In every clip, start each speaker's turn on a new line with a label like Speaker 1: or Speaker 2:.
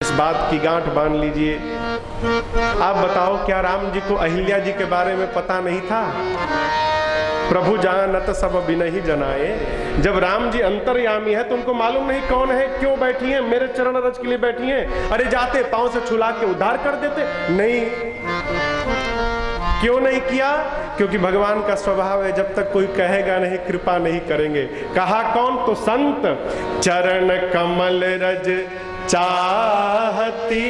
Speaker 1: इस बात की गांठ बांध लीजिए। आप बताओ, क्या राम जी को अहिल्या जी के बारे में पता नहीं था? प्रभु जानत सब बिनहि जनाए। जब राम जी अंतर्यामी है तो उनको मालूम नहीं कौन है, क्यों बैठी हैं, मेरे चरण रज के लिए बैठी हैं। अरे जाते पांव से छुला के उद्धार कर देते। नहीं, क्यों नहीं किया? क्योंकि भगवान का स्वभाव है, जब तक कोई कहेगा नहीं कृपा नहीं करेंगे। कहा कौन? तो संत चरण कमल रज चाहती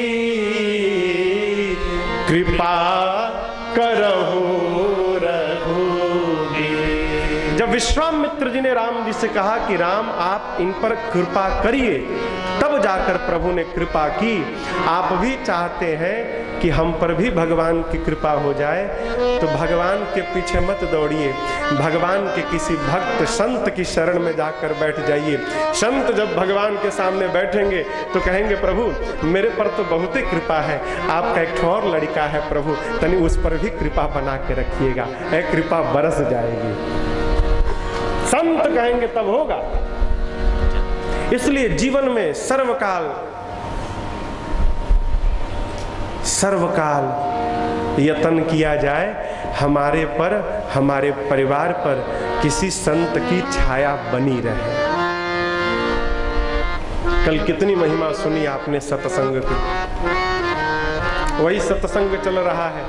Speaker 1: कृपा करहु रघुबीर। जब विश्वामित्र जी ने राम जी से कहा कि राम आप इन पर कृपा करिए, तब जाकर प्रभु ने कृपा की। आप भी चाहते हैं कि हम पर भी भगवान की कृपा हो जाए, तो भगवान के पीछे मत दौड़िए, भगवान के किसी भक्त संत की शरण में जाकर बैठ जाइए। संत जब भगवान के सामने बैठेंगे तो कहेंगे प्रभु मेरे पर तो बहुत ही कृपा है, आपका एक और लड़का है प्रभु, तनी उस पर भी कृपा बना के रखिएगा, एक कृपा बरस जाएगी। संत कहेंगे तब होगा। इसलिए जीवन में सर्वकाल यत्न किया जाए हमारे पर, हमारे परिवार पर किसी संत की छाया बनी रहे। कल कितनी महिमा सुनी आपने सत्संग की, वही सत्संग चल रहा है।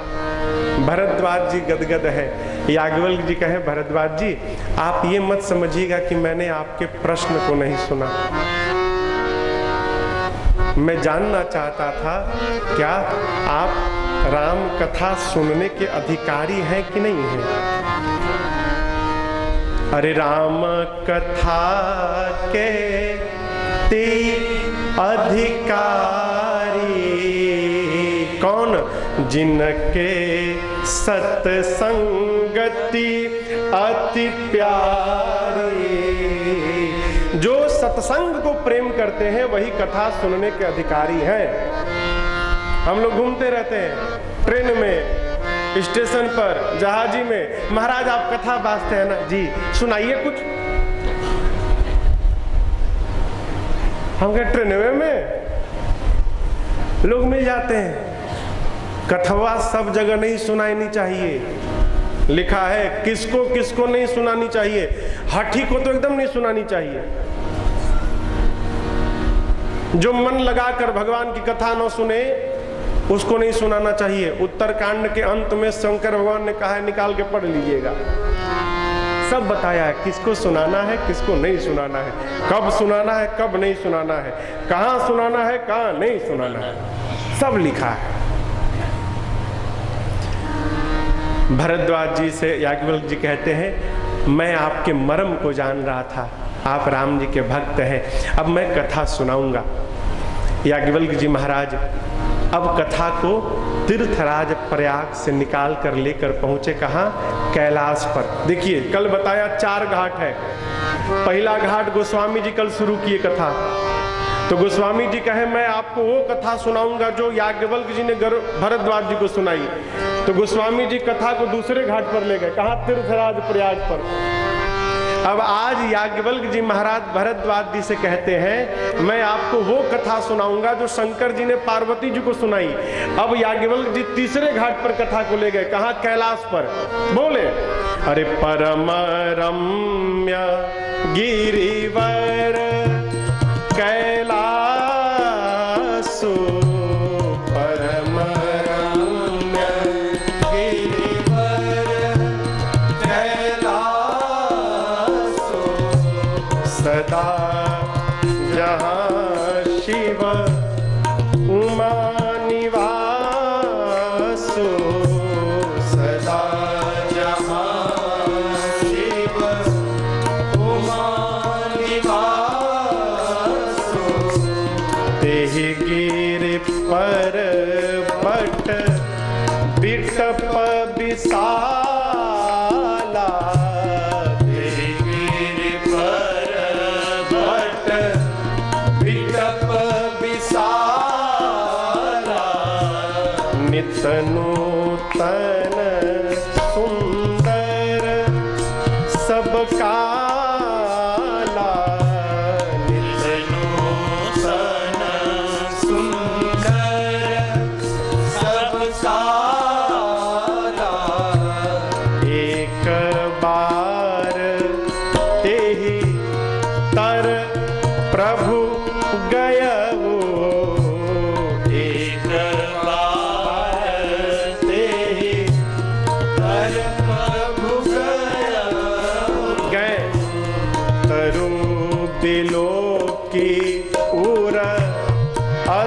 Speaker 1: भरद्वाज जी गदगद है। याज्ञवल्क्य जी कहे भरद्वाज जी आप ये मत समझिएगा कि मैंने आपके प्रश्न को नहीं सुना, मैं जानना चाहता था क्या आप राम कथा सुनने के अधिकारी हैं कि नहीं हैं? अरे राम कथा के अधिकारी कौन? जिनके सत्संगति अति प्यारी। जो सत्संग को प्रेम करते हैं वही कथा सुनने के अधिकारी हैं। हम लोग घूमते रहते हैं ट्रेन में, स्टेशन पर, जहाजी में, महाराज आप कथा बाजते हैं ना जी, सुनाइए कुछ। हम कहे ट्रेन में लोग मिल जाते हैं। कथवा सब जगह नहीं सुनानी चाहिए, लिखा है किसको किसको नहीं सुनानी चाहिए। हाथी को तो एकदम नहीं सुनानी चाहिए। जो मन लगाकर भगवान की कथा न सुने उसको नहीं सुनाना चाहिए। उत्तरकांड के अंत में शंकर भगवान ने कहा है निकाल के पढ़ लीजिएगा, सब बताया है किसको सुनाना है किसको नहीं सुनाना है, कब सुनाना है कब नहीं सुनाना है, कहाँ सुनाना है कहाँ नहीं सुनाना है, सब लिखा है। भरद्वाज जी से याज्ञवल्क्य जी कहते हैं मैं आपके मर्म को जान रहा था, आप राम जी के भक्त हैं, अब मैं कथा सुनाऊंगा। याज्ञवल्क्य जी महाराज अब कथा को तीर्थराज प्रयाग से निकाल कर लेकर पहुंचे कहाँ? कैलाश पर। देखिए कल बताया 4 घाट है। पहला घाट गोस्वामी जी कल शुरू किए कथा, तो गोस्वामी जी कहे मैं आपको वो कथा सुनाऊंगा जो याज्ञवल्क्य जी ने भरद्वाज जी को सुनाई। तो गोस्वामी जी कथा को दूसरे घाट पर ले गए, कहा? तीर्थराज प्रयाग पर। अब आज याज्ञवल्क्य जी महाराज भरद्वाज जी से कहते हैं मैं आपको वो कथा सुनाऊंगा जो शंकर जी ने पार्वती जी को सुनाई। अब याज्ञवल्क्य जी तीसरे घाट पर कथा को ले गए, कहा? कैलाश पर। बोले अरे परम रम्य गिरिवर कैलासो, परम रम्य गिरिवर कैलासो, सदा जहाँ शिव उमा निवासो, सदा जहाँ शिव उमा निवासो, तेहि गिरि पर बट बिटप विशाला, तेहि गिरि पर बट बिटप विशाला, नित नूतन सुंदर सब काला, नित नूतन सुंदर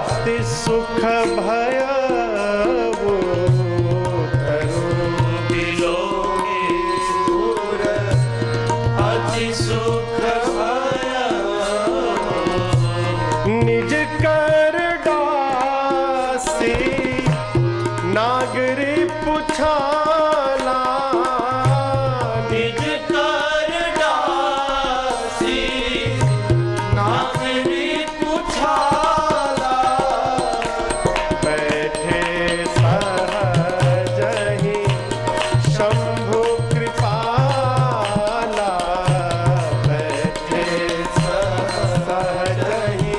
Speaker 1: अति सुख भयउ तरु बिलोके सुर अति सुख भयउ निज कर डासी नागरी पुछाला निज कर डासी नागरी पुछाला बैठे सहजहि शंभु कृपाला बैठे सहजहि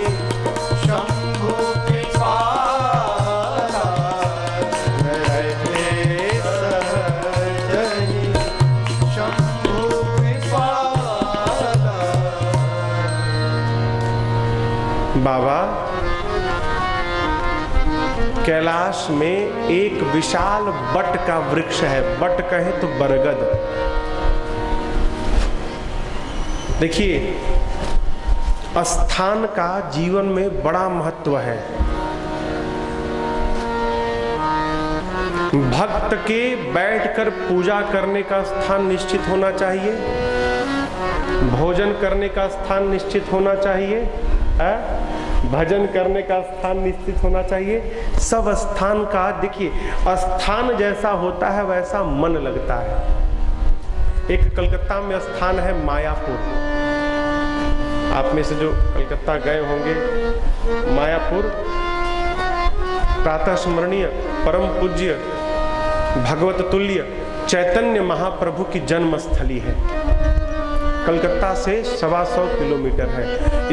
Speaker 1: शंभु कृपाला बैठे सहजहि शंभु कृपाला। बाबा, कैलाश में एक विशाल बट का वृक्ष है, बट कहे तो बरगद। देखिए, स्थान का जीवन में बड़ा महत्व है। भक्त के बैठकर पूजा करने का स्थान निश्चित होना चाहिए, भोजन करने का स्थान निश्चित होना चाहिए, भजन करने का स्थान निश्चित होना चाहिए। सब स्थान का देखिए, स्थान जैसा होता है वैसा मन लगता है। एक कलकत्ता में स्थान है मायापुर। आप में से जो कलकत्ता गए होंगे, मायापुर प्रातः स्मरणीय परम पूज्य भगवत तुल्य चैतन्य महाप्रभु की जन्म स्थली है। कलकत्ता से 125 किलोमीटर है।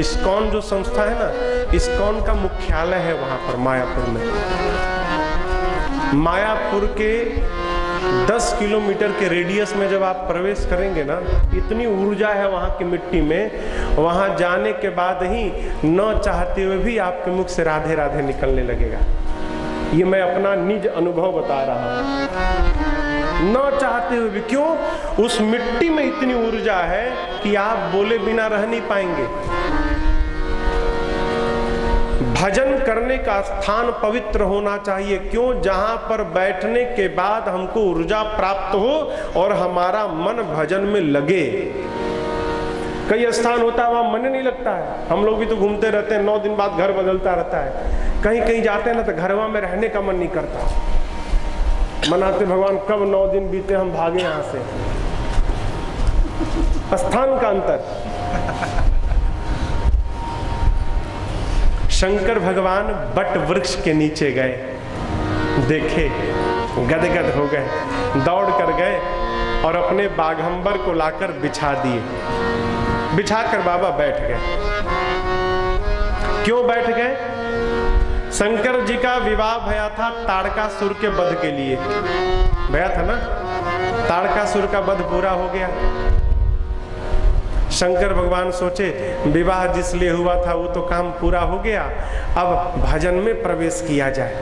Speaker 1: इस्कॉन जो संस्था है ना, इस्कॉन का मुख्यालय है वहां पर मायापुर में। मायापुर के 10 किलोमीटर के रेडियस में जब आप प्रवेश करेंगे ना, इतनी ऊर्जा है वहां की मिट्टी में, वहां जाने के बाद ही न चाहते हुए भी आपके मुख से राधे राधे निकलने लगेगा। ये मैं अपना निज अनुभव बता रहा हूं, न चाहते हुए भी। क्यों? उस मिट्टी में इतनी ऊर्जा है कि आप बोले बिना रह नहीं पाएंगे। भजन करने का स्थान पवित्र होना चाहिए। क्यों? जहां पर बैठने के बाद हमको ऊर्जा प्राप्त हो और हमारा मन भजन में लगे। कई स्थान होता है वहां मन नहीं लगता है। हम लोग भी तो घूमते रहते हैं, 9 दिन बाद घर बदलता रहता है। कहीं कहीं जाते हैं ना तो घरवा में रहने का मन नहीं करता। मनाते भगवान कब 9 दिन बीते हम भागे यहां से। स्थान का अंतर। शंकर भगवान बट वृक्ष के नीचे गए, देखे, गदगद हो गए, दौड़ कर गए और अपने बाघंबर को लाकर बिछा दिए। बिछाकर बाबा बैठ गए। क्यों बैठ गए? शंकर जी का विवाह भया था ताड़कासुर के वध के लिए, भया था ना। ताड़कासुर का वध पूरा हो गया। शंकर भगवान सोचे विवाह जिस लिए हुआ था वो तो काम पूरा हो गया, अब भजन में प्रवेश किया जाए।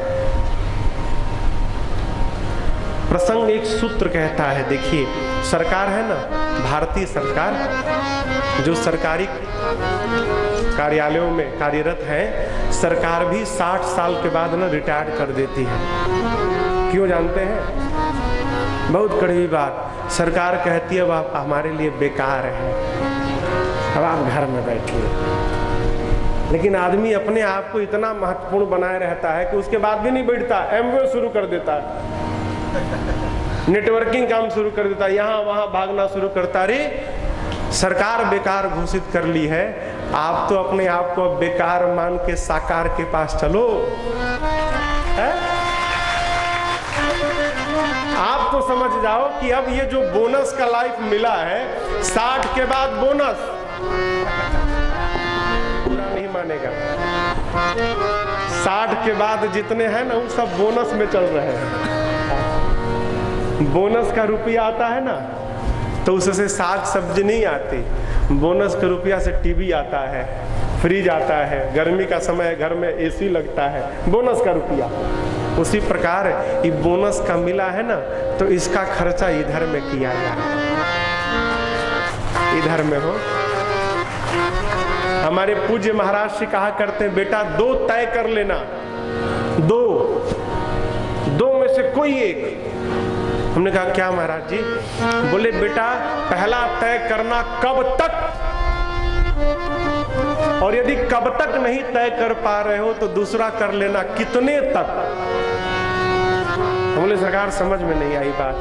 Speaker 1: प्रसंग एक सूत्र कहता है। देखिए, सरकार है ना, भारतीय सरकार, जो सरकारी कार्यालयों में कार्यरत है, सरकार भी 60 साल के बाद ना रिटायर कर देती है। क्यों जानते हैं? बहुत कड़वी बात। सरकार कहती है अब आप हमारे लिए बेकार है, अब आप घर में बैठिए। लेकिन आदमी अपने आप को इतना महत्वपूर्ण बनाए रहता है कि उसके बाद भी नहीं बैठता, एमवे शुरू कर देता है, नेटवर्किंग काम शुरू कर देता है, यहाँ वहां भागना शुरू करता। रे, सरकार बेकार घोषित कर ली है, आप तो अपने आप को बेकार मान के साकार के पास चलो। है? आप तो समझ जाओ कि अब ये जो बोनस का लाइफ मिला है, 60 के बाद बोनस पूरा नहीं मानेगा। 60 के बाद जितने हैं ना वो सब बोनस में चल रहे हैं। बोनस का रुपया आता है ना, तो उससे साग सब्जी नहीं आती। बोनस का रुपया से टीवी आता है, फ्रिज आता है, गर्मी का समय घर में एसी लगता है, बोनस का रुपया। उसी प्रकार ये बोनस का मिला है ना, तो इसका खर्चा इधर में किया जाए। इधर में हो, हम हमारे पूज्य महाराज से कहा करते हैं, बेटा 2 तय कर लेना, 2 में से कोई एक। हमने कहा क्या महाराज जी? बोले बेटा पहला तय करना कब तक, और यदि कब तक नहीं तय कर पा रहे हो तो दूसरा कर लेना कितने तक। बोले सरकार समझ में नहीं आई बात।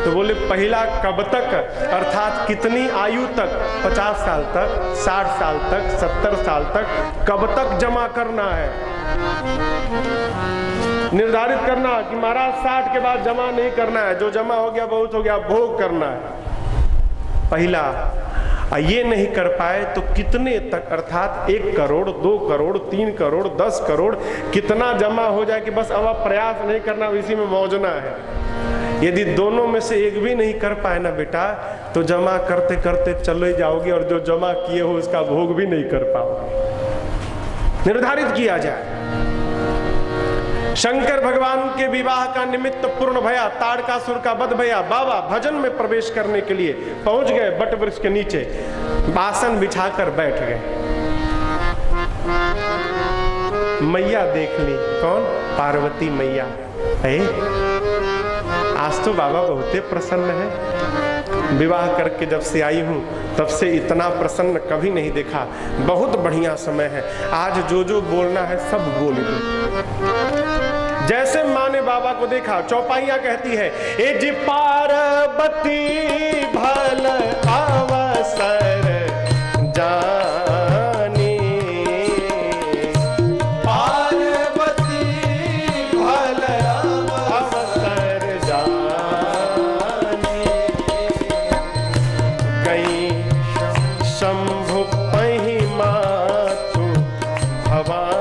Speaker 1: तो बोले पहला कब तक अर्थात कितनी आयु तक, 50 साल तक, 60 साल तक, 70 साल तक, कब तक जमा करना है निर्धारित करना कि महाराज 60 के बाद जमा नहीं करना है, जो जमा हो गया बहुत हो गया, भोग करना है पहला। ये नहीं कर पाए तो कितने तक अर्थात 1 करोड़, 2 करोड़, 3 करोड़, 10 करोड़, कितना जमा हो जाए कि बस अब आप प्रयास नहीं करना, इसी में मौजना है। यदि दोनों में से एक भी नहीं कर पाए ना बेटा तो जमा करते करते चले जाओगे और जो जमा किए हो उसका भोग भी नहीं कर पाओगे। निर्धारित किया जाए। शंकर भगवान के विवाह का निमित्त पूर्ण भया, ताड़कासुर का वध भया। बाबा भजन में प्रवेश करने के लिए पहुंच गए वट वृक्ष के नीचे, आसन बिछाकर बैठ गए। मैया देख ली, कौन? पार्वती मैया। आज तो बाबा बहुते प्रसन्न है, विवाह करके जब से आई हूं तब से इतना प्रसन्न कभी नहीं देखा। बहुत बढ़िया समय है, आज जो जो बोलना है सब बोल दो। जैसे माँ ने बाबा को देखा, चौपाइया कहती है, ए जी पार्वती भल अवसर जानी, पार्वती भल अवसर जानी, कहीं शंभु पही मातु भवानी,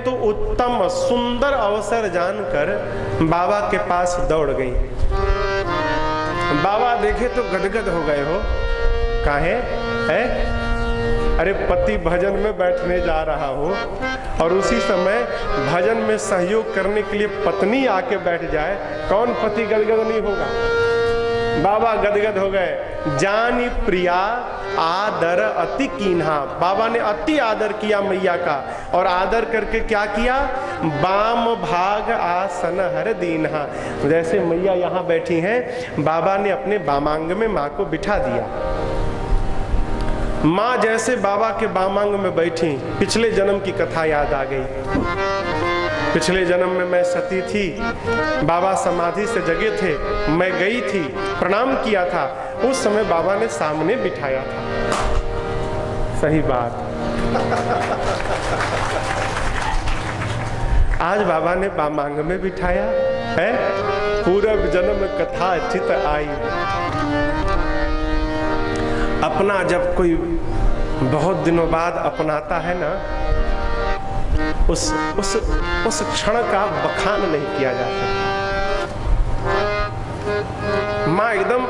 Speaker 1: तो उत्तम सुंदर अवसर जानकर बाबा के पास दौड़ गई। बाबा देखे तो गदगद हो गए हो, काहे है? अरे पति भजन में बैठने जा रहा हो और उसी समय भजन में सहयोग करने के लिए पत्नी आके बैठ जाए, कौन पति गदगद नहीं होगा? बाबा गदगद हो गए। जानी प्रिया आदर अति कीन्हा, बाबा ने अति आदर किया मैया का, और आदर करके क्या किया? बाम भाग आसन हर दीन्हा। जैसे मैया यहाँ बैठी हैं, बाबा ने अपने बामांग में माँ को बिठा दिया। माँ जैसे बाबा के बामांग में बैठी, पिछले जन्म की कथा याद आ गई। पिछले जन्म में मैं सती थी, बाबा समाधि से जगे थे, मैं गई थी, प्रणाम किया था, उस समय बाबा ने सामने बिठाया था। सही बात। आज बाबा ने बामांग में बिठाया है। पूर्व जन्म कथा चित आई। अपना जब कोई बहुत दिनों बाद अपनाता है ना, उस क्षण का बखान नहीं किया जा सकता। माँ एकदम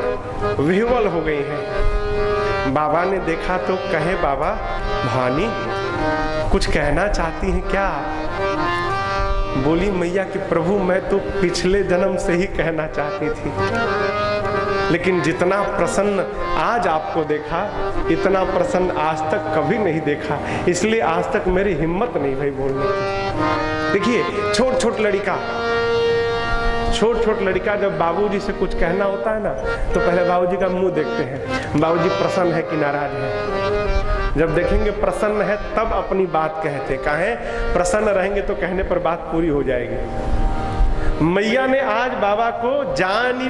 Speaker 1: विह्वल हो गई है। बाबा ने देखा तो कहे, बाबा भवानी कुछ कहना चाहती हैं क्या? बोली मैया कि प्रभु मैं तो पिछले जन्म से ही कहना चाहती थी, लेकिन जितना प्रसन्न आज आपको देखा, इतना प्रसन्न आज तक कभी नहीं देखा, इसलिए आज तक मेरी हिम्मत नहीं भाई बोलने की। देखिए छोट छोट लड़का जब बाबूजी से कुछ कहना होता है ना, तो पहले बाबूजी का मुंह देखते हैं, बाबूजी प्रसन्न है कि नाराज है। जब देखेंगे प्रसन्न है तब अपनी बात कहते, काहे प्रसन्न रहेंगे तो कहने पर बात पूरी हो जाएगी। मैया ने आज बाबा को जानी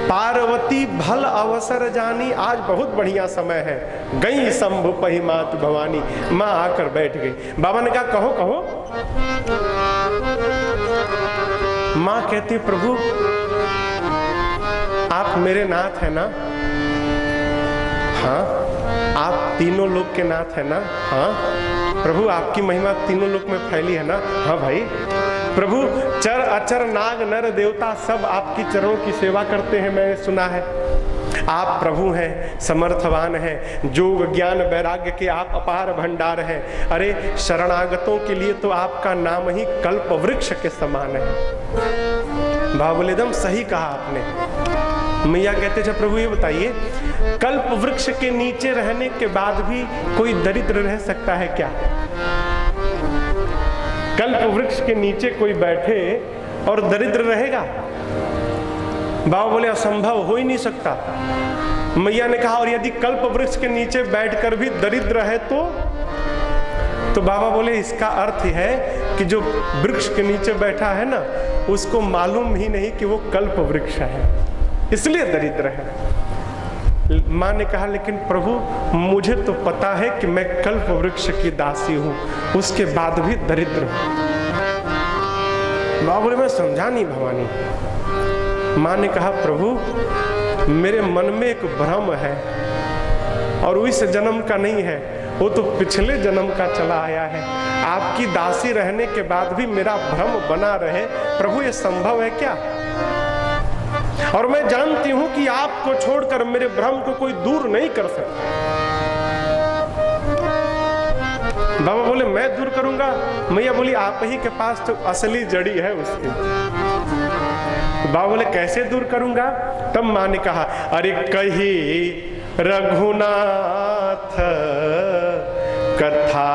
Speaker 1: पार्वती भल अवसर जानी, आज बहुत बढ़िया समय है, गई शंभु पही मात भवानी, माँ आकर बैठ गई। बाबा ने कहा कहो कहो। माँ कहती प्रभु आप मेरे नाथ है ना? हाँ। आप तीनों लोक के नाथ है ना? हाँ। प्रभु आपकी महिमा तीनों लोक में फैली है ना? हाँ भाई। प्रभु चर अचर नाग नर देवता सब आपकी चरणों की सेवा करते हैं, मैंने सुना है। आप प्रभु हैं, समर्थवान हैं, जोग ज्ञान वैराग्य के आप अपार भंडार हैं। अरे शरणागतों के लिए तो आपका नाम ही कल्प वृक्ष के समान है। बाबा बोले एकदम सही कहा आपने। मैया कहते थे प्रभु ये बताइए, कल्प वृक्ष के नीचे रहने के बाद भी कोई दरिद्र रह सकता है क्या? कल्प वृक्ष के नीचे कोई बैठे और दरिद्र रहेगा? बाबा बोले असंभव, हो ही नहीं सकता। मैया ने कहा और यदि कल्प वृक्ष के नीचे बैठकर भी दरिद्र है तो बाबा बोले इसका अर्थ है कि जो वृक्ष के नीचे बैठा है ना, उसको मालूम ही नहीं कि वो कल्प वृक्ष है, इसलिए दरिद्र है। माँ ने कहा लेकिन प्रभु मुझे तो पता है कि मैं कल्प वृक्ष की दासी हूं, उसके बाद भी दरिद्र हूं। बाबा बोले मैं समझा नहीं भवानी। माँ ने कहा प्रभु मेरे मन में एक भ्रम है और वो इस जन्म का नहीं है, वो तो पिछले जन्म का चला आया है। आपकी दासी रहने के बाद भी मेरा भ्रम बना रहे, प्रभु ये संभव है क्या? और मैं जानती हूं कि आपको छोड़कर मेरे भ्रम को कोई दूर नहीं कर सकता। बाबा बोले मैं दूर करूंगा? मैया बोली आप ही के पास तो असली जड़ी है उसकी। बाबा बोले कैसे दूर करूंगा? तब माँ ने कहा अरे कही रघुनाथ कथा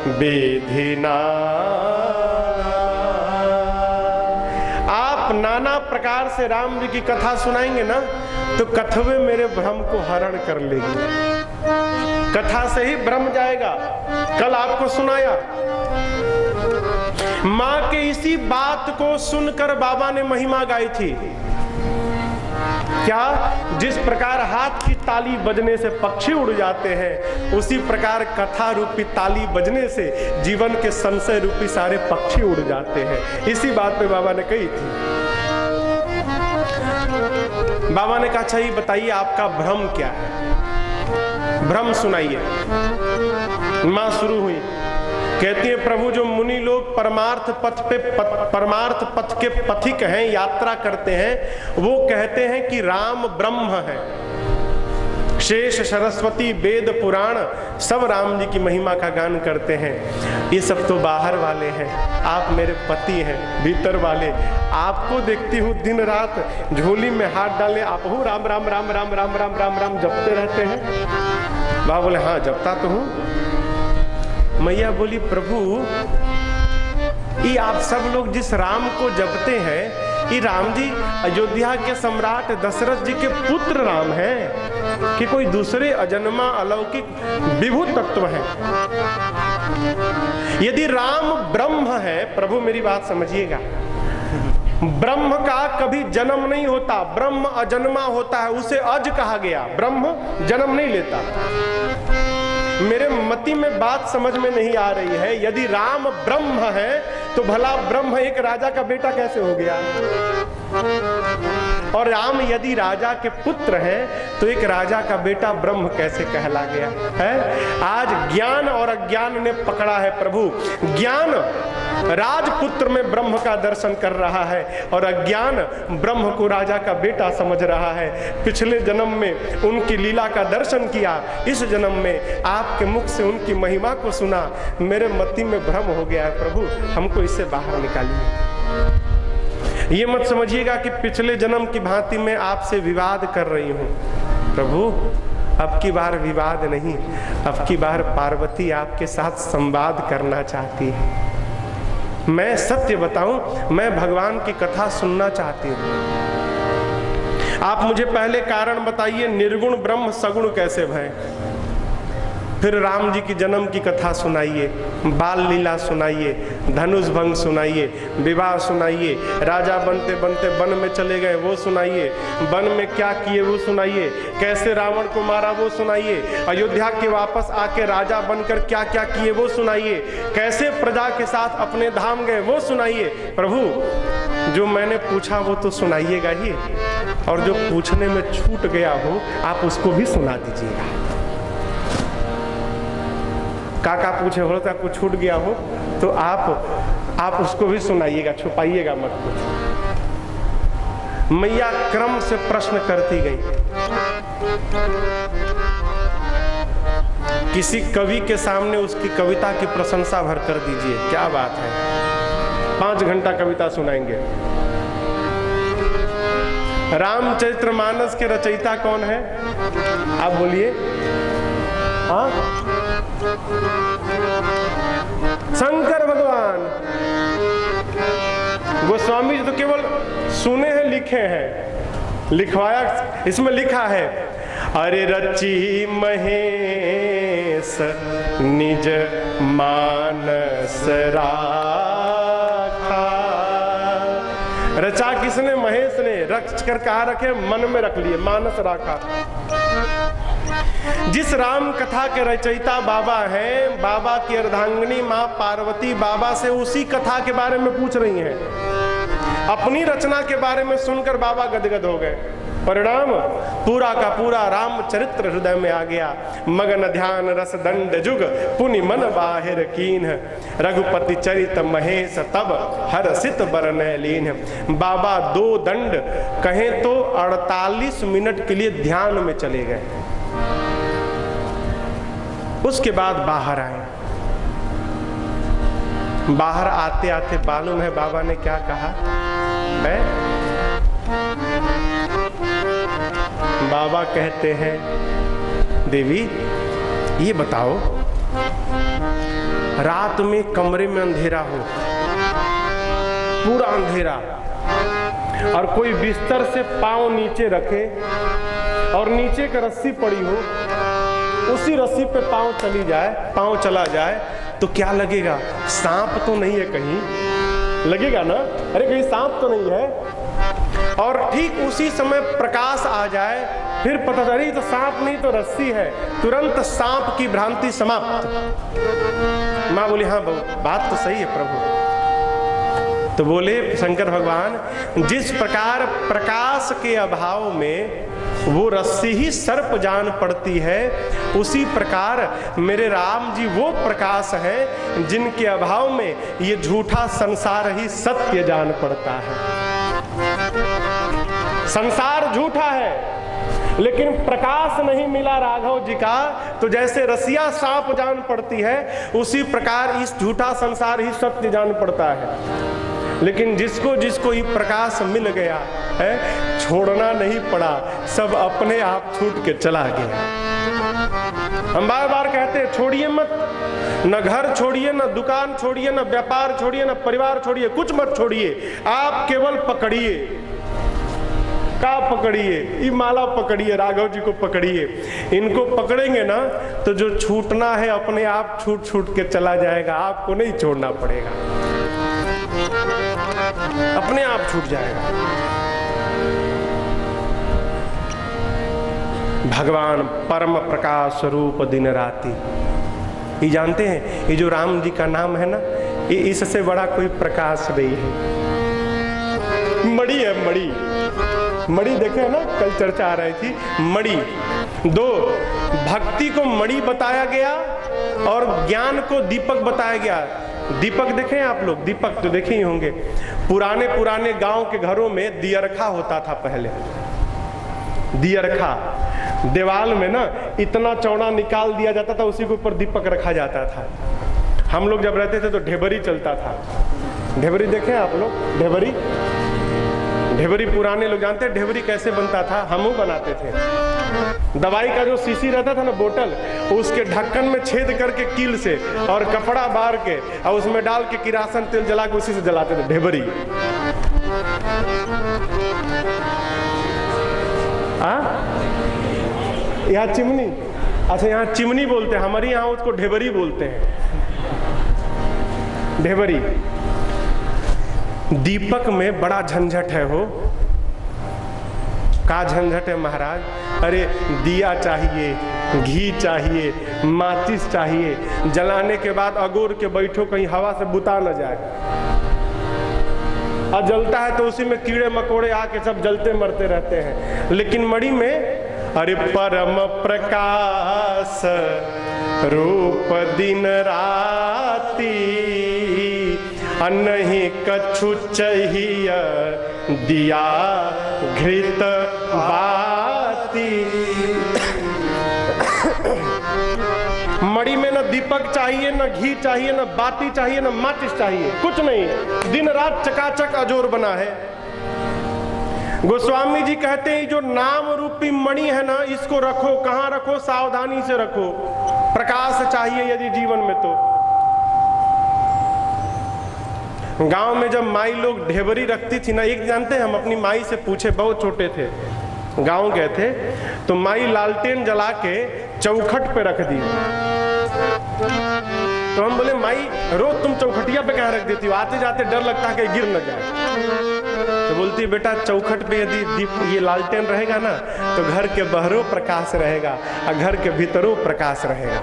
Speaker 1: विधिना। आप नाना प्रकार से राम जी की कथा सुनाएंगे ना, तो कथवे मेरे भ्रम को हरण कर लेगी। कथा से ही भ्रम जाएगा। कल आपको सुनाया, माँ के इसी बात को सुनकर बाबा ने महिमा गाई थी। क्या? जिस प्रकार हाथ की ताली बजने से पक्षी उड़ जाते हैं, उसी प्रकार कथा रूपी ताली बजने से जीवन के संशय रूपी सारे पक्षी उड़ जाते हैं। इसी बात पे बाबा ने कही थी। बाबा ने कहा अच्छा ये बताइए आपका भ्रम क्या है? भ्रम सुनाइए। माँ शुरू हुई, कहती है प्रभु जो मुनि लोग परमार्थ पथ के पथिक हैं, यात्रा करते हैं, वो कहते हैं कि राम ब्रह्म है। शेष सरस्वती वेद पुराण सब राम जी की महिमा का गान करते हैं। ये सब तो बाहर वाले हैं, आप मेरे पति हैं भीतर वाले। आपको देखती हूँ दिन रात झोली में हाथ डाले आप हूँ राम राम राम राम राम राम राम राम जपते रहते हैं। बाबा बोले हाँ जपता तो हूँ। मैया बोली प्रभु ये आप सब लोग जिस राम को जपते हैं, ये राम जी अयोध्या के सम्राट दशरथ जी के पुत्र राम हैं कि कोई दूसरे अजन्मा अलौकिक विभू तत्व हैं? यदि राम ब्रह्म है, प्रभु मेरी बात समझिएगा, ब्रह्म का कभी जन्म नहीं होता, ब्रह्म अजन्मा होता है, उसे अज कहा गया। ब्रह्म जन्म नहीं लेता। मेरे मति में बात समझ में नहीं आ रही है। यदि राम ब्रह्म है तो भला ब्रह्म एक राजा का बेटा कैसे हो गया? और राम यदि राजा के पुत्र हैं तो एक राजा का बेटा ब्रह्म कैसे कहला गया है? आज ज्ञान और अज्ञान ने पकड़ा है प्रभु। ज्ञान राजपुत्र में ब्रह्म का दर्शन कर रहा है और अज्ञान ब्रह्म को राजा का बेटा समझ रहा है। पिछले जन्म में उनकी लीला का दर्शन किया, इस जन्म में आपके मुख से उनकी महिमा को सुना, मेरे मति में भ्रम हो गया है। प्रभु हमको इससे बाहर निकालिए। ये मत समझिएगा कि पिछले जन्म की भांति मैं आपसे विवाद कर रही हूँ। प्रभु अब की बार विवाद नहीं, अब की बार पार्वती आपके साथ संवाद करना चाहती है। मैं सत्य बताऊं, मैं भगवान की कथा सुनना चाहती हूं। आप मुझे पहले कारण बताइए, निर्गुण ब्रह्म सगुण कैसे भय? फिर राम जी की जन्म की कथा सुनाइए, बाल लीला सुनाइए, धनुष भंग सुनाइए, विवाह सुनाइए, राजा बनते बनते वन में चले गए वो सुनाइए, वन में क्या किए वो सुनाइए, कैसे रावण को मारा वो सुनाइए, अयोध्या के वापस आके राजा बनकर क्या क्या किए वो सुनाइए, कैसे प्रजा के साथ अपने धाम गए वो सुनाइए। प्रभु जो मैंने पूछा वो तो सुनाइएगा ही, और जो पूछने में छूट गया हो आप उसको भी सुना दीजिएगा। काका पूछे हो तो आपको छूट गया हो तो आप उसको भी सुनाइएगा, छुपाइएगा मत कुछ। मैया क्रम से प्रश्न करती गई। किसी कवि के सामने उसकी कविता की प्रशंसा भर कर दीजिए, क्या बात है, 5 घंटा कविता सुनाएंगे। रामचरितमानस के रचयिता कौन है आप बोलिए? हाँ, शंकर भगवान। गोस्वामी जी तो केवल सुने हैं, लिखे हैं, लिखवाया। इसमें लिखा है, अरे रची महेश निज मानस राखा। रचा किसने? महेश ने। रच कर कहा रखे? मन में रख लिए, मानस राखा। जिस राम कथा के रचयिता बाबा हैं, बाबा की अर्धांगिनी मां पार्वती बाबा से उसी कथा के बारे में पूछ रही हैं। अपनी रचना के बारे में सुनकर बाबा गदगद हो गए। परिणाम पूरा का पूरा रामचरित्र हृदय में आ गया। मगन ध्यान रस दंड जुग पुनि मन बाहिर कीन, रघुपति चरित महेश तब हरसित बरनय लीन। बाबा 2 दंड कहें तो 48 मिनट के लिए ध्यान में चले गए। उसके बाद बाहर आए। बाहर आते आते मालूम है बाबा ने क्या कहा है? बाबा कहते हैं, देवी ये बताओ, रात में कमरे में अंधेरा हो, पूरा अंधेरा, और कोई बिस्तर से पांव नीचे रखे और नीचे का रस्सी पड़ी हो, उसी रस्सी पे पांव चला जाए तो क्या लगेगा? सांप तो नहीं है कहीं, लगेगा ना? अरे कहीं सांप तो नहीं है। और ठीक उसी समय प्रकाश आ जाए, फिर पता चली तो सांप नहीं तो रस्सी है, तुरंत सांप की भ्रांति समाप्त। माँ बोली, हाँ बात तो सही है प्रभु। तो बोले शंकर भगवान, जिस प्रकार प्रकाश के अभाव में वो रस्सी ही सर्प जान पड़ती है, उसी प्रकार मेरे राम जी वो प्रकाश है जिनके अभाव में ये झूठा संसार ही सत्य जान पड़ता है। संसार झूठा है लेकिन प्रकाश नहीं मिला राघव जी का, तो जैसे रसिया सांप जान पड़ती है उसी प्रकार इस झूठा संसार ही सत्य जान पड़ता है। लेकिन जिसको जिसको ही प्रकाश मिल गया है, छोड़ना नहीं पड़ा, सब अपने आप छूट के चला गया। हम बार बार कहते हैं छोड़िए मत, न घर छोड़िए, न दुकान छोड़िए, न व्यापार छोड़िए, न परिवार छोड़िए, कुछ मत छोड़िए, आप केवल पकड़िए। का पकड़िए? ये माला पकड़िए, राघव जी को पकड़िए। इनको पकड़ेंगे ना तो जो छूटना है अपने आप छूट छूट के चला जाएगा, आपको नहीं छोड़ना पड़ेगा, अपने आप छूट जाएगा। भगवान परम प्रकाश स्वरूप दिन राति, ये जानते हैं, ये जो राम जी का नाम है ना, ये इससे बड़ा कोई प्रकाश नहीं है। मणि है, मणि। मणि देखे ना, कल चर्चा आ रही थी, मणि। 2 भक्ति को मणि बताया गया और ज्ञान को दीपक बताया गया। दीपक देखे हैं आप लोग? दीपक तो देखे ही होंगे। पुराने पुराने गांव के घरों में दियरखा होता था पहले। दियरखा दीवाल में ना इतना चौड़ा निकाल दिया जाता था, उसी के ऊपर दीपक रखा जाता था। हम लोग जब रहते थे तो ढेबरी चलता था। ढेबरी देखे आप लोग? ढेबरी, ढेबरी पुराने लोग जानते हैं ढेबरी कैसे बनता था? हम बनाते थे। दवाई का जो शीशी रहता था ना, बोतल, उसके ढक्कन में छेद करके कील से और कपड़ा बार के और उसमें डाल के किरासन तेल जला के उसी से जलाते थे। ढेबरी यहाँ चिमनी, अच्छा यहाँ चिमनी बोलते हैं, हमारे यहाँ उसको ढेबरी बोलते हैं। ढेबरी। दीपक में बड़ा झंझट है हो। का झंझट है महाराज? अरे दिया चाहिए, घी चाहिए, माचिस चाहिए, जलाने के बाद अगोर के बैठो कहीं हवा से बुता न जाए। और जलता है तो उसी में कीड़े मकोड़े आके सब जलते मरते रहते हैं। लेकिन मणि में अरे परम प्रकाश रूप दिन राती, नहीं कछु चाहिए दिया घृत बाती। मणि में न दीपक चाहिए, न घी चाहिए, न बाती चाहिए, न माचिस चाहिए, कुछ नहीं। दिन रात चकाचक अजोर बना है। गोस्वामी जी कहते हैं जो नाम रूपी मणि है ना, इसको रखो। कहाँ रखो? सावधानी से रखो। प्रकाश चाहिए यदि जीवन में तो। गांव में जब माई लोग ढेबरी रखती थी ना, एक जानते हैं हम अपनी माई से पूछे, बहुत छोटे थे, गांव गए थे तो माई लालटेन जला के चौखट पे रख दी। तो हम बोले माई रोज तुम चौखटिया पे कहाँ रख देती हो? आते जाते डर लगता है कि गिर न जाए। तो बोलती बेटा चौखट पे यदि दीप ये लालटेन रहेगा ना तो घर के बाहरों प्रकाश रहेगा और घर के भीतरों प्रकाश रहेगा।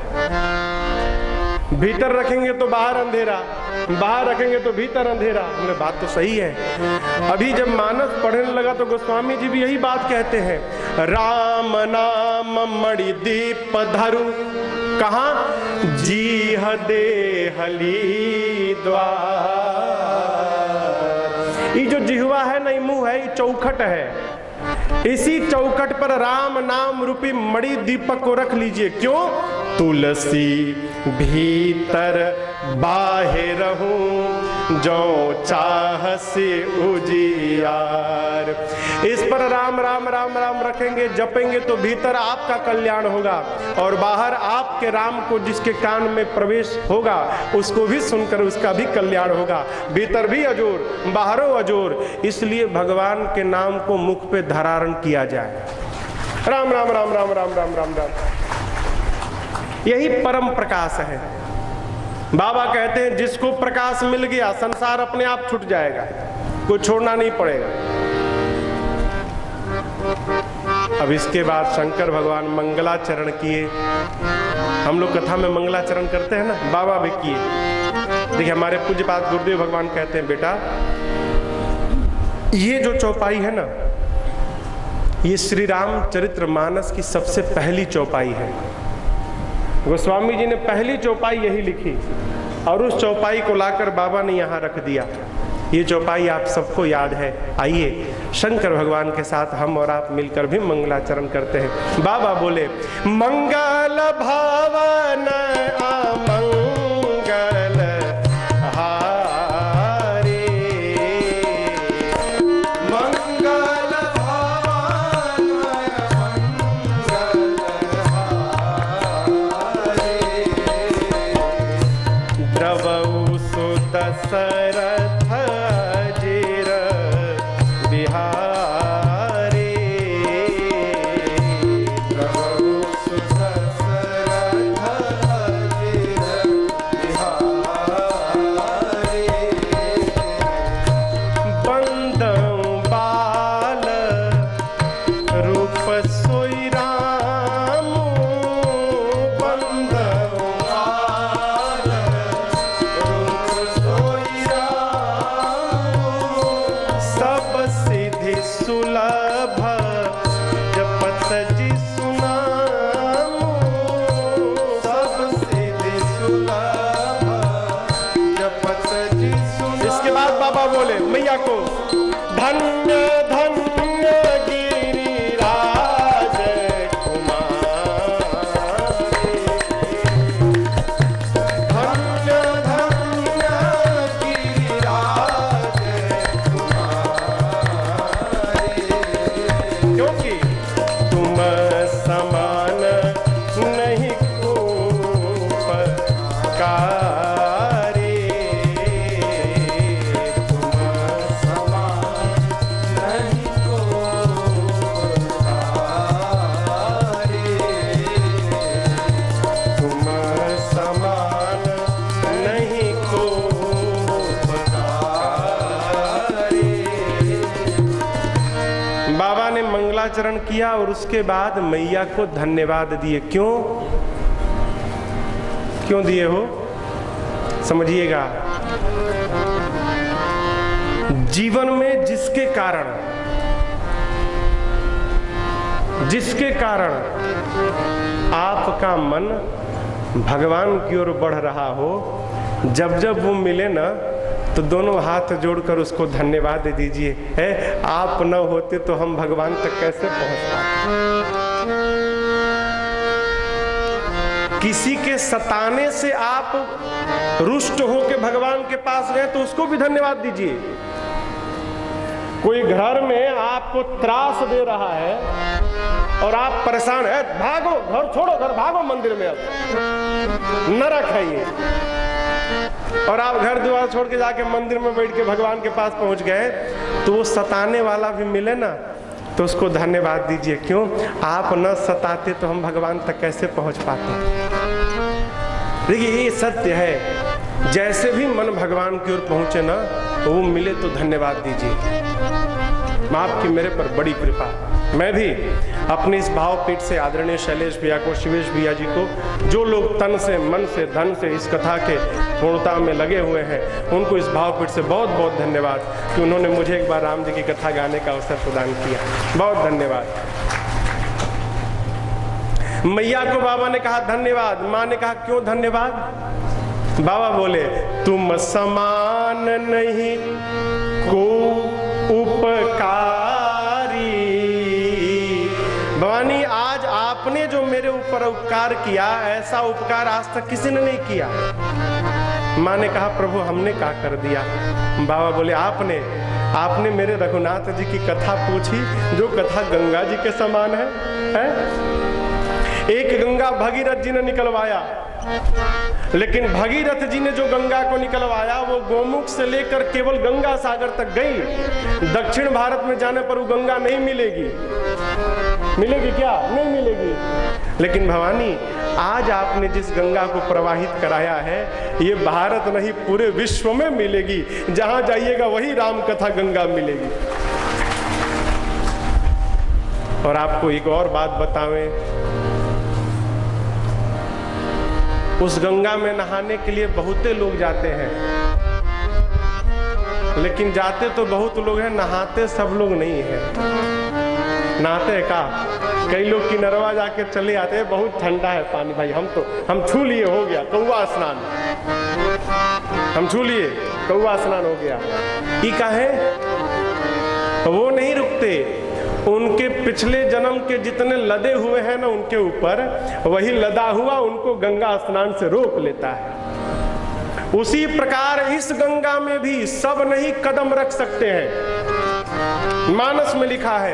Speaker 1: भीतर रखेंगे तो बाहर अंधेरा, बाहर रखेंगे तो भीतर अंधेरा। बोले बात तो सही है। अभी जब मानस पढ़ने लगा तो गोस्वामी जी भी यही बात कहते हैं, राम नाम मणि दीप धरु, कहाँ? जीह देहली द्वार। ये जो जिह्वा है ना, मुंह है, ये चौखट है। इसी चौखट पर राम नाम रूपी मणि दीपक को रख लीजिए। क्यों? तुलसी भीतर बाहर हूँ जो चाह से उजियार। इस पर राम राम राम राम रखेंगे, जपेंगे तो भीतर आपका कल्याण होगा और बाहर आपके राम को जिसके कान में प्रवेश होगा उसको भी सुनकर उसका भी कल्याण होगा। भीतर भी अजोर, बाहरों अजोर। इसलिए भगवान के नाम को मुख पे धारण किया जाए। राम राम राम राम राम राम राम राम, यही परम प्रकाश है। बाबा कहते हैं जिसको प्रकाश मिल गया संसार अपने आप छूट जाएगा, कोई छोड़ना नहीं पड़ेगा। अब इसके बाद शंकर भगवान मंगलाचरण किए। हम लोग कथा में मंगलाचरण करते हैं ना, बाबा भी किए। देखिए हमारे पूज्यपाद गुरुदेव भगवान कहते हैं बेटा ये जो चौपाई है ना, ये श्री रामचरितमानस की सबसे पहली चौपाई है। गोस्वामी जी ने पहली चौपाई यही लिखी और उस चौपाई को लाकर बाबा ने यहाँ रख दिया। ये चौपाई आप सबको याद है। आइए शंकर भगवान के साथ हम और आप मिलकर भी मंगलाचरण करते हैं। बाबा बोले मंगल भावन अमंगल हारे, मंगल भावन अमंगल हारे, द्रवौ सुदशरथ मैया को। धन्य धन्य गिरिराज कुमारी, धन्य धन्य गिरिराज कुमारी, क्योंकि तुम समान नहीं उपकारी, तुम समान नहीं उपकारी, तुम समान नहीं उपकारी। बाबा ने मंगलाचरण किया और उसके बाद मैया को धन्यवाद दिए। क्यों क्यों दिए हो, समझिएगा। जीवन में जिसके कारण आपका मन भगवान की ओर बढ़ रहा हो, जब जब वो मिले ना तो दोनों हाथ जोड़कर उसको धन्यवाद दे दीजिए। है, आप न होते तो हम भगवान तक कैसे पहुंच पाते। किसी के सताने से आप रुष्ट होकर भगवान के पास गए तो उसको भी धन्यवाद दीजिए। कोई घर में आपको त्रास दे रहा है और आप परेशान है, भागो घर छोड़ो, घर भागो मंदिर में, अब न रखाइए। और आप घर द्वार छोड़ के जाके मंदिर में बैठ के भगवान के पास पहुंच गए तो वो सताने वाला भी मिले ना तो उसको धन्यवाद दीजिए। क्यों, आप न सताते तो हम भगवान तक कैसे पहुंच पाते। देखिए ये सत्य है, जैसे भी मन भगवान की ओर पहुंचे ना तो वो मिले तो धन्यवाद दीजिए। आपकी मेरे पर बड़ी कृपा। मैं भी अपने इस भावपीठ से आदरणीय शैलेश भैया को, शिवेश भैया जी को, जो लोग तन से, मन से, धन से इस कथा के पूर्णता में लगे हुए हैं, उनको इस भावपीठ से बहुत बहुत धन्यवाद कि उन्होंने मुझे एक बार राम जी की कथा गाने का अवसर प्रदान किया। बहुत धन्यवाद। मैया को बाबा ने कहा धन्यवाद, माँ ने कहा क्यों धन्यवाद। बाबा बोले तुम समान नहीं को उपकारी। भवानी आज आपने जो मेरे ऊपर उपकार किया, ऐसा उपकार आज तक किसी ने नहीं किया। माँ ने कहा प्रभु हमने क्या कर दिया। बाबा बोले आपने मेरे रघुनाथ जी की कथा पूछी, जो कथा गंगा जी के समान है? एक गंगा भगीरथ जी ने निकलवाया, लेकिन भगीरथ जी ने जो गंगा को निकलवाया वो गोमुख से लेकर केवल गंगा सागर तक गई। दक्षिण भारत में जाने पर वो गंगा नहीं मिलेगी। मिलेगी क्या? नहीं मिलेगी। लेकिन भवानी आज आपने जिस गंगा को प्रवाहित कराया है, ये भारत नहीं पूरे विश्व में मिलेगी। जहां जाइएगा वही राम कथा गंगा मिलेगी। और आपको एक और बात बतावें, उस गंगा में नहाने के लिए बहुते लोग जाते हैं, लेकिन जाते तो बहुत लोग हैं, नहाते सब लोग नहीं है। नहाते हैं का? कई लोग किनरवा जाके चले आते हैं, बहुत ठंडा है पानी भाई, हम छू लिए, हो गया कौवा स्नान, हम छू लिए कौवा स्नान हो गया। ये काहे? वो नहीं रुकते, उनके पिछले जन्म के जितने लदे हुए हैं ना उनके ऊपर, वही लदा हुआ उनको गंगा स्नान से रोक लेता है। उसी प्रकार इस गंगा में भी सब नहीं कदम रख सकते हैं। मानस में लिखा है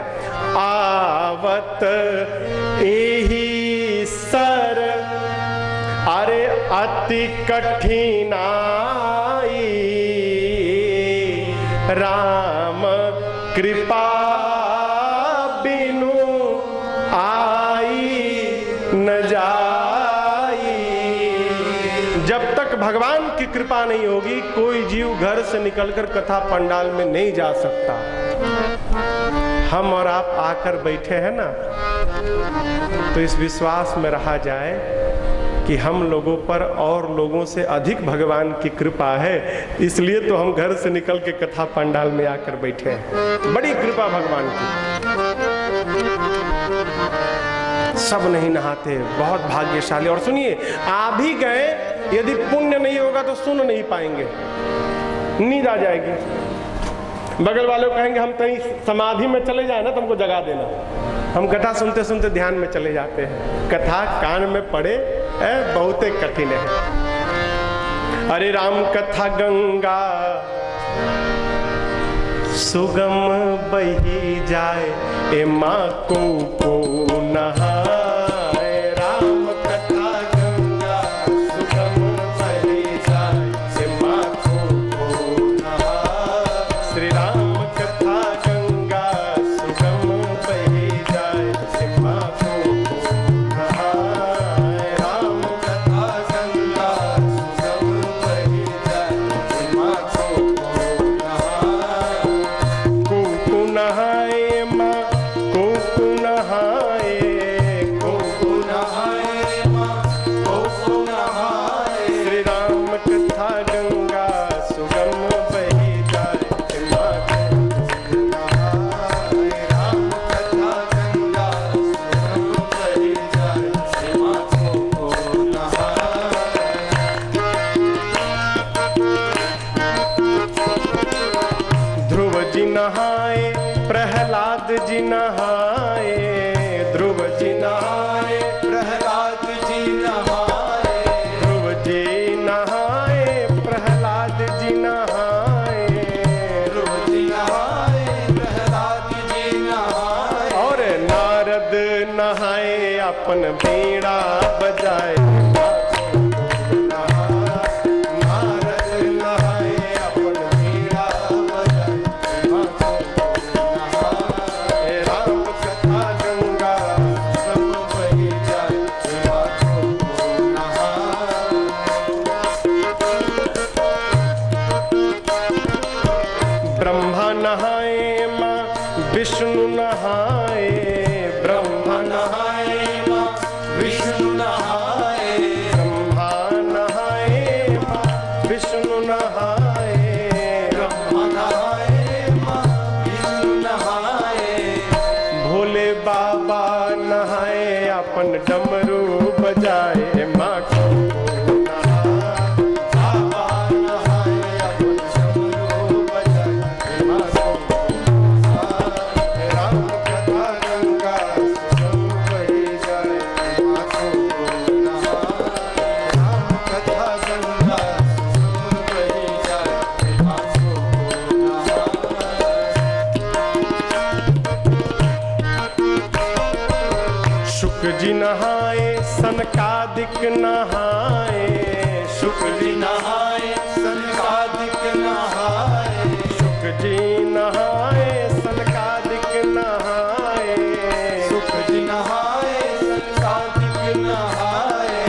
Speaker 1: आवत एही सर अरे अति कठिनाई, राम कृपा बिनु आई न जाई। जब तक भगवान की कृपा नहीं होगी, कोई जीव घर से निकलकर कथा पंडाल में नहीं जा सकता। हम और आप आकर बैठे हैं ना, तो इस विश्वास में रहा जाए कि हम लोगों पर और लोगों से अधिक भगवान की कृपा है, इसलिए तो हम घर से निकल के कथा पंडाल में आकर बैठे हैं। बड़ी कृपा भगवान की। सब नहीं नहाते, बहुत भाग्यशाली। और सुनिए, आ भी गए, यदि पुण्य नहीं होगा तो सुन नहीं पाएंगे, नींद आ जाएगी। बगल वाले को कहेंगे हम कहीं समाधि में चले जाए ना तो हमको जगा देना। हम कथा सुनते सुनते ध्यान में चले जाते हैं। कथा कान में पड़े बहुत कठिन है। अरे राम कथा गंगा सुगम बही जाए, ए माँ को नहाए। राम कथा गंगा सुगम बही जाए, ए माँ को नहाए। श्री राम कथा गंगा सुगम बही जाए, ए माँ को नहाए। राम कथा गंगा सुगम बही जाए, ए माँ को नहाए। माँ को नहाए, को नहाए, माँ को नहाए। श्री राम कथा गंगा सुगम बही जाए, माँ को नहाए। राम कथा गंगा सुगम बही जाए, माँ को नहाए। ध्रुव जी नहाए, प्रहलाद जी नहाए। ध्रुव जी नहाए, प्रहलाद जी नहाए। ध्रुव जी नहाए, प्रहलाद जी नहाए। ध्रुव जी नहाए, प्रहलाद जी नहाए। और नारद नहाए, अपन बीड़ा बजाए। ब्रह्मा नहाए, माँ विष्णु नहाए। ब्रह्मा नहाए, माँ विष्णु नहाए। ब्रह्मा नहाए, माँ विष्णु नहाए। ब्रह्मा नहाए, माँ विष्णु नहाए। भोले बाबा नहाए, अपन डमरू बजाए। माँ को शुक्र जी नहाए, सनकादिक नहाए। शुक्र जी नहाए, सनकादिक नहाए। शुक्र जी नहाए, सनकादिक नहाए। शुक्र जी नहाए, सनकादिक नहाए।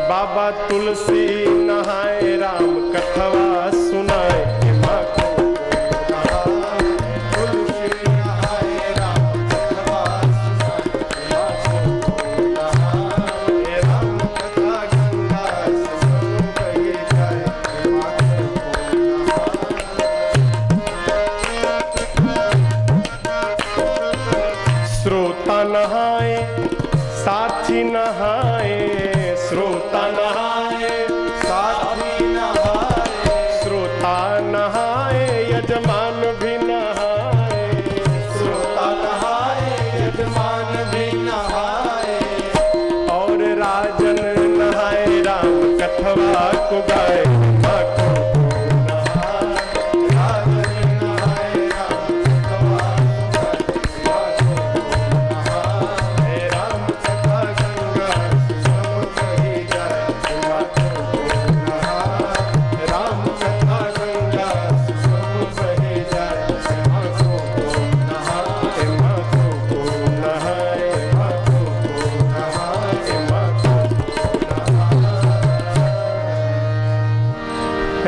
Speaker 1: बाबा तुलसी नहाए, राम कथवा सुनाए। माँ को श्रोता नहाए, साथी नहाए। श्रोता नहाए, साथी नहाए। श्रोता नहाए, यजमान भी नहाए। श्रोता नहाए, यजमान भी नहाए। और राजन नहाए, राम कथवा को गाए।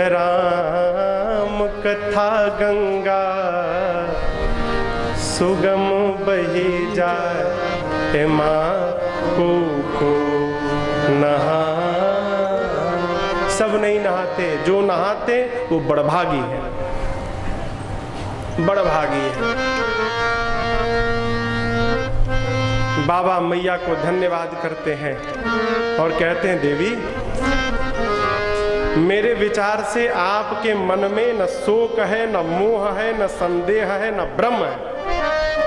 Speaker 1: राम कथा गंगा सुगम बही जाए, माँ को नहा। सब नहीं नहाते, जो नहाते वो बड़भागी है, बड़भागी है। बाबा मैया को धन्यवाद करते हैं और कहते हैं, देवी मेरे विचार से आपके मन में न शोक है, न मोह है, न संदेह है, न भ्रम है।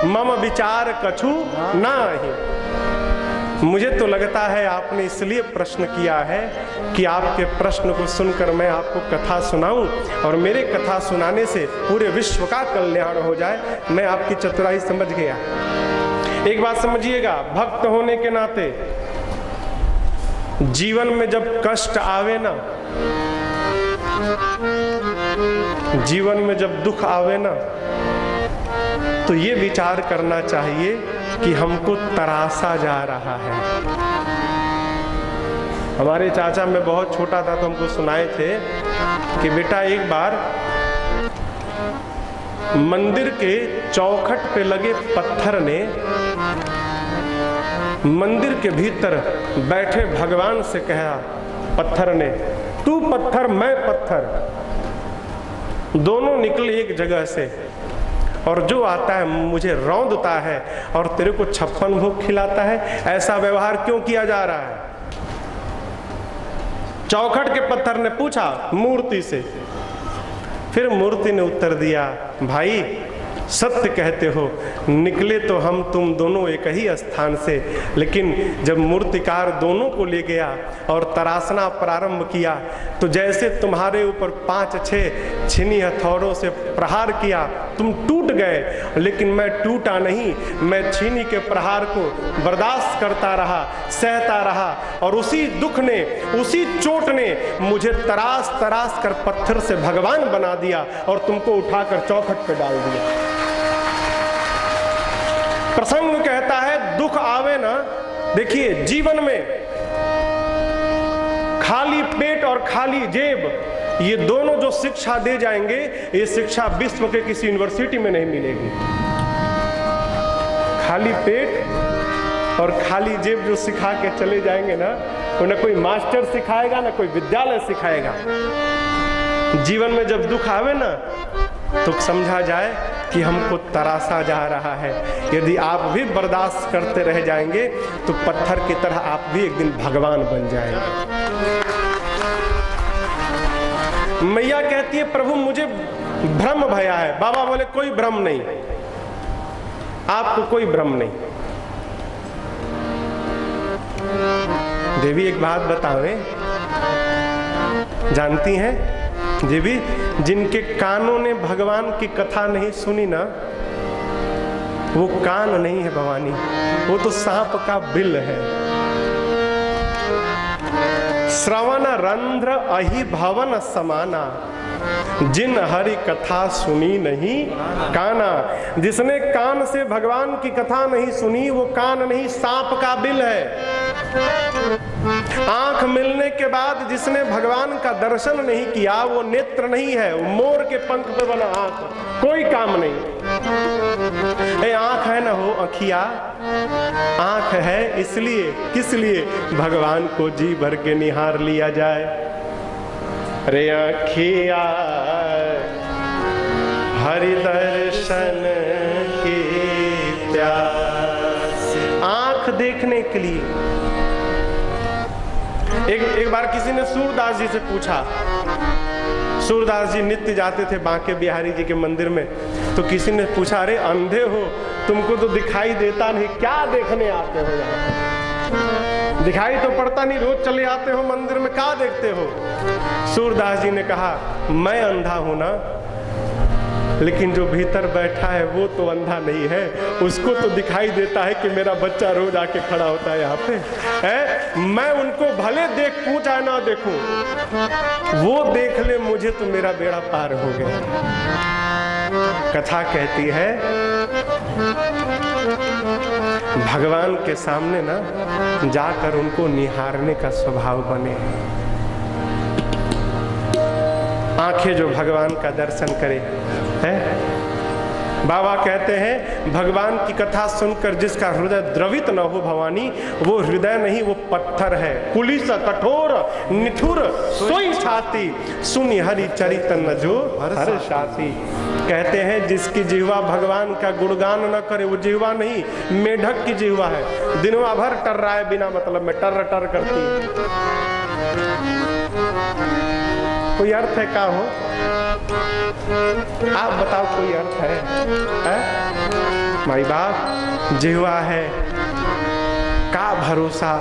Speaker 1: मम विचार कछु नाही। मुझे तो लगता है आपने इसलिए प्रश्न किया है कि आपके प्रश्न को सुनकर मैं आपको कथा सुनाऊं और मेरे कथा सुनाने से पूरे विश्व का कल्याण हो जाए। मैं आपकी चतुराई समझ गया। एक बात समझिएगा, भक्त होने के नाते जीवन में जब कष्ट आवे ना, जीवन में जब दुख आवे ना, तो ये विचार करना चाहिए कि हमको तरासा जा रहा है। हमारे चाचा, मैं बहुत छोटा था तो हमको सुनाए थे कि बेटा एक बार मंदिर के चौखट पे लगे पत्थर ने मंदिर के भीतर बैठे भगवान से कहा, पत्थर ने, तू पत्थर मैं पत्थर, दोनों निकले एक जगह से, और जो आता है मुझे रौंदता है और तेरे को 56 भोग खिलाता है। ऐसा व्यवहार क्यों किया जा रहा है? चौखट के पत्थर ने पूछा मूर्ति से। फिर मूर्ति ने उत्तर दिया, भाई सत्य कहते हो, निकले तो हम तुम दोनों एक ही स्थान से, लेकिन जब मूर्तिकार दोनों को ले गया और तराशना प्रारंभ किया तो जैसे तुम्हारे ऊपर 5-6 छीनी हथौड़ों से प्रहार किया तुम टूट गए, लेकिन मैं टूटा नहीं। मैं छीनी के प्रहार को बर्दाश्त करता रहा, सहता रहा, और उसी दुख ने, उसी चोट ने मुझे तराश तराश कर पत्थर से भगवान बना दिया और तुमको उठाकर चौखट पे डाल दिया। प्रसंग कहता है दुख आवे ना, देखिए जीवन में खाली पेट और खाली जेब, ये दोनों जो शिक्षा दे जाएंगे, ये शिक्षा विश्व के किसी यूनिवर्सिटी में नहीं मिलेगी। खाली पेट और खाली जेब जो सिखा के चले जाएंगे ना, वो न कोई मास्टर सिखाएगा ना कोई विद्यालय सिखाएगा। जीवन में जब दुख आवे ना तो समझा जाए कि हमको तरासा जा रहा है। यदि आप भी बर्दाश्त करते रह जाएंगे तो पत्थर की तरह आप भी एक दिन भगवान बन जाएंगे। मैया कहती है, प्रभु मुझे भ्रम भया है। बाबा बोले कोई भ्रम नहीं, आपको कोई भ्रम नहीं। देवी एक बात बतावे, जानती हैं देवी, जिनके कानों ने भगवान की कथा नहीं सुनी ना, वो कान नहीं है भवानी, वो तो सांप का बिल है। श्रवण रंध्र अहि भवन समाना, जिन हरि कथा सुनी नहीं काना। जिसने कान से भगवान की कथा नहीं सुनी, वो कान नहीं, सांप का बिल है। आंख मिलने के बाद जिसने भगवान का दर्शन नहीं किया, वो नेत्र नहीं है, वो मोर के पंख पे बना आंख, कोई काम नहीं। आंख है ना हो अखिया, आंख है इसलिए, किस लिए? भगवान को जी भर के निहार लिया जाए। रे अखिया हरि दर्शन की प्यास, आंख देखने के लिए। एक बार किसी ने सूरदास जी से पूछा, सूरदास जी नित्य जाते थे बांके बिहारी जी के मंदिर में, तो किसी ने पूछा, अरे अंधे हो, तुमको तो दिखाई देता नहीं, क्या देखने आते हो यहाँ? दिखाई तो पड़ता नहीं, रोज चले आते हो मंदिर में, क्या देखते हो? सूरदास जी ने कहा, मैं अंधा हूं ना, लेकिन जो भीतर बैठा है वो तो अंधा नहीं है, उसको तो दिखाई देता है कि मेरा बच्चा रोज आके खड़ा होता है यहाँ पे है। मैं उनको भले देखूं चाहे ना देखूं, वो देख ले मुझे तो मेरा बेड़ा पार हो गया। कथा कहती है भगवान के सामने ना जाकर उनको निहारने का स्वभाव बने। आंखें जो भगवान का दर्शन करे है। बाबा कहते हैं भगवान की कथा सुनकर जिसका हृदय द्रवित न हो भवानी, वो हृदय नहीं, वो पत्थर है। पुलिस कठोर निठुर सोई छाती, सुनी हरि चरित न जो हर साथी। कहते हैं जिसकी जिह्वा भगवान का गुणगान न करे, वो जिह्वा नहीं, मेढक की जिह्वा है। दिनवा भर टर रहा है, बिना मतलब में टर टर करती है। कोई अर्थ है का हो? आप बताओ कोई अर्थ है? माई बाप जिह्वा है का भरोसा,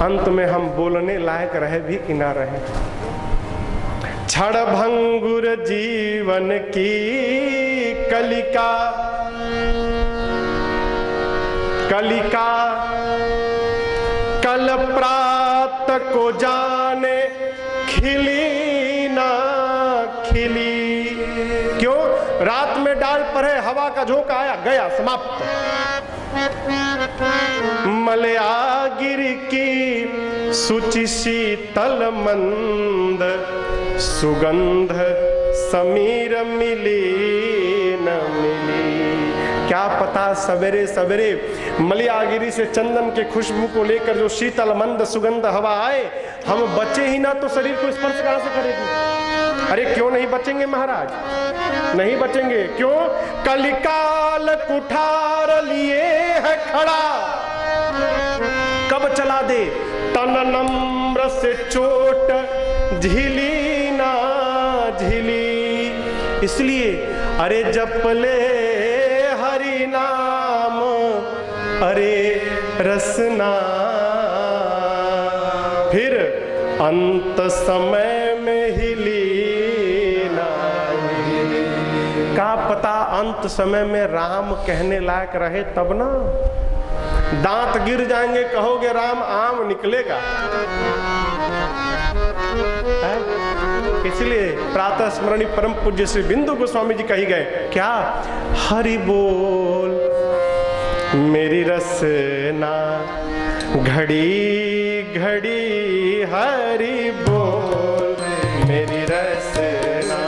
Speaker 1: अंत में हम बोलने लायक रहे भी कि ना रहे। क्षण भंगुर जीवन की कलिका, कलिका कल प्रात को जाने खिली ना खिली। क्यों? रात में डाल पर है, हवा का झोंका आया, गया, समाप्त। मलयागिर की सुचि शीतल मंद सुगंध समीर मिली न मिली। क्या पता सवेरे सवेरे मलयागिरी से चंदन के खुशबू को लेकर जो शीतल मंद सुगंध हवा आए, हम बचे ही ना तो शरीर को स्पर्श कहां से करेगी? अरे क्यों नहीं बचेंगे महाराज? नहीं बचेंगे। क्यों? कलिकाल कुठार लिए है खड़ा, कब चला दे तन नम्र से चोट झिली ना झिली। इसलिए अरे जप ले हरि नाम, अरे रसना, फिर अंत समय में हिली ना हिली। का पता अंत समय में राम कहने लायक रहे तब ना। दांत गिर जाएंगे, कहोगे राम, आम निकलेगा। इसलिए प्रातः स्मरणी परम पूज्य श्री बिंदु गोस्वामी जी कही गए क्या? हरि बोल मेरी रसना, घड़ी घड़ी हरि बोल मेरी रसना,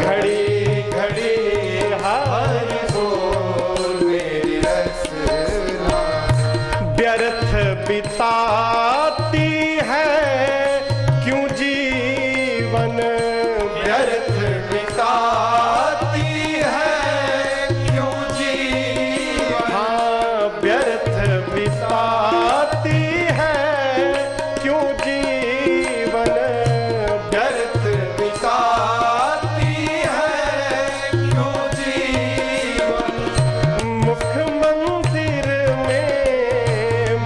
Speaker 1: घड़ी घड़ी हरि बोल मेरी रसना। व्यर्थ बिताती है क्यों जीवन, व्यर्थ बिताती है क्यों जीवन। हाँ, व्यर्थ बिताती है क्यों जीवन, व्यर्थ बिताती है क्यों जीवन। मुख मंदिर में,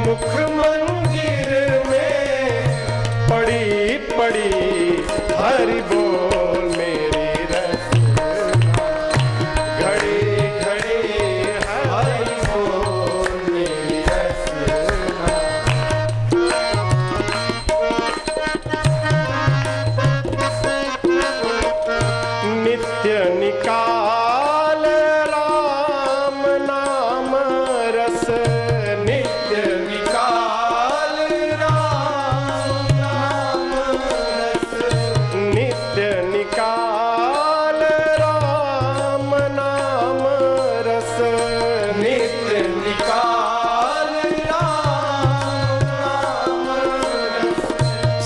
Speaker 1: मुख मंदिर में पड़ी पड़ी हरि बोल मेरी रसना, घड़ी घड़ी हरि बोल मेरी रसना। नित्य निकाल राम नाम रस, नित्य निकाल राम नाम रस, नित्य निकाल राम नाम रस, नित्य निकाल राम नाम रस।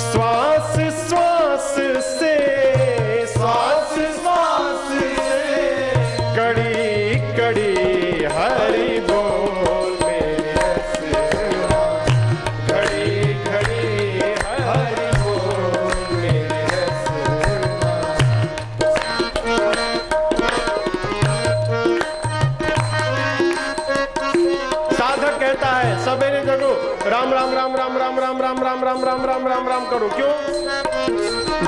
Speaker 1: श्वास श्वास से, श्वास श्वास से कड़ी कड़ी हरि बोल मेरी रसना, घड़ी घड़ी हरि बोल मेरी रसना। साधक कहता है सवेरे जगो, राम राम राम राम राम राम राम राम राम राम राम राम राम करो। क्यों?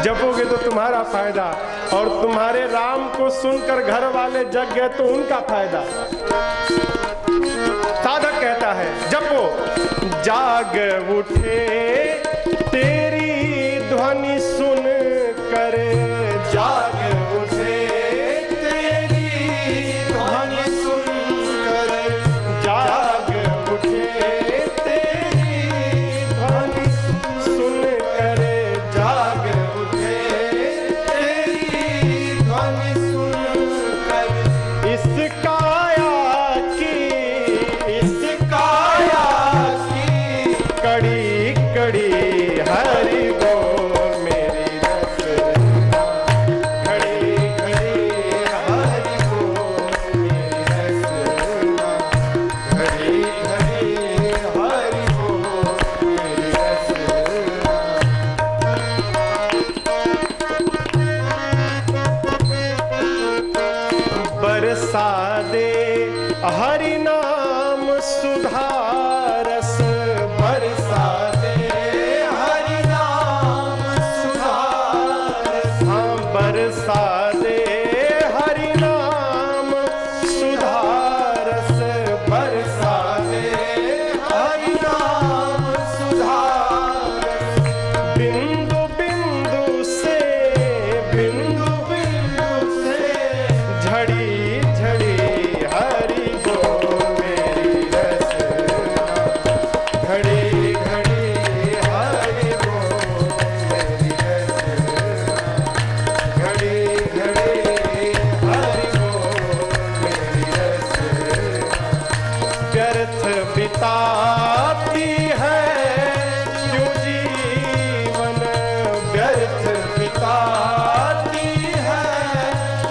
Speaker 1: जपोगे तो तुम्हारा फायदा, और तुम्हारे राम को सुनकर घर वाले जग गए तो उनका फायदा। साधक कहता है जपो, जाग उठे तेरी ध्वनि सुन कर, जाग उठे तेरी ध्वनि सुन कर, जाग उठे तेरी ध्वनि सुन कर, जाग उठे तेरी ध्वनि सुन कर। इस काया की, इस काया की कड़ी कड़ी हरि बोल मेरी रसना, घड़ी घड़ी हरि बोल मेरी रसना, घड़ी घड़ी हरि बोल मेरी रसना। सुधा रस बरसा दे, हरि नाम सुधा रस बरसा दे, हरि नाम सुधा रस बरसा दे, हरि नाम सुधा रस। बिंदु बिंदु से, बिंदु बिंदु से झड़ी झड़ी हरि बोल मेरी रसना, घड़ी घड़ी हरि बोल मेरी रसना, घड़ी घड़ी हरि बोल मेरी रसना। व्यर्थ बिताती है क्यों जीवन, व्यर्थ बिताती है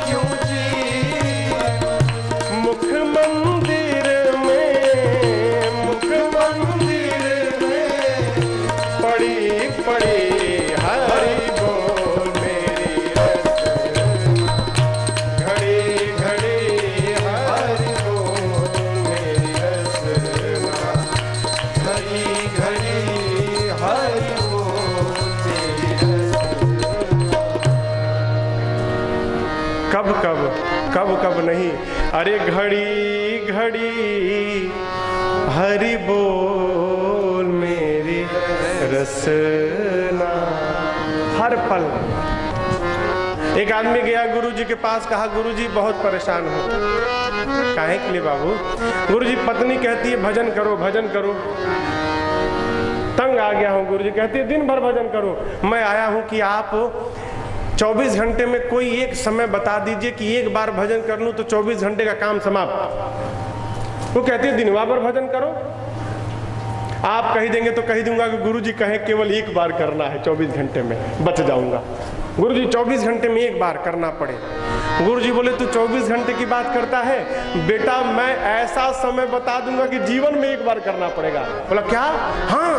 Speaker 1: क्यों जीवन। मुख मंदिर में, मुख मंदिर में पड़ी पड़ी हरि बोल मेरी रसना, घड़ी घड़ी हरि बोल मेरी रसना, घड़ी घड़ी हरि बोल मेरी रसना। कब कब, कब कब नहीं, अरे घड़ी घड़ी हरि बोल मेरी रसना। हर पल। एक आदमी गया गुरुजी के पास, कहा गुरुजी बहुत परेशान हूँ। काहे के लिए बाबू? गुरुजी पत्नी कहती है भजन करो भजन करो, तंग आ गया हूँ। गुरुजी कहती है दिन भर भजन करो। मैं आया हूँ कि आप 24 घंटे में कोई एक समय बता दीजिए कि एक बार भजन कर लूं तो 24 घंटे का काम समाप्त। वो कहती है दिनवा भर भजन करो। आप कही देंगे तो कही दूंगा कि गुरुजी कहे केवल एक बार करना है, 24 घंटे में बच जाऊंगा। गुरुजी 24 घंटे में एक बार करना पड़े। गुरुजी बोले तू 24 घंटे की बात करता है बेटा, मैं ऐसा समय बता दूंगा कि जीवन में एक बार करना पड़ेगा। बोला क्या? हाँ।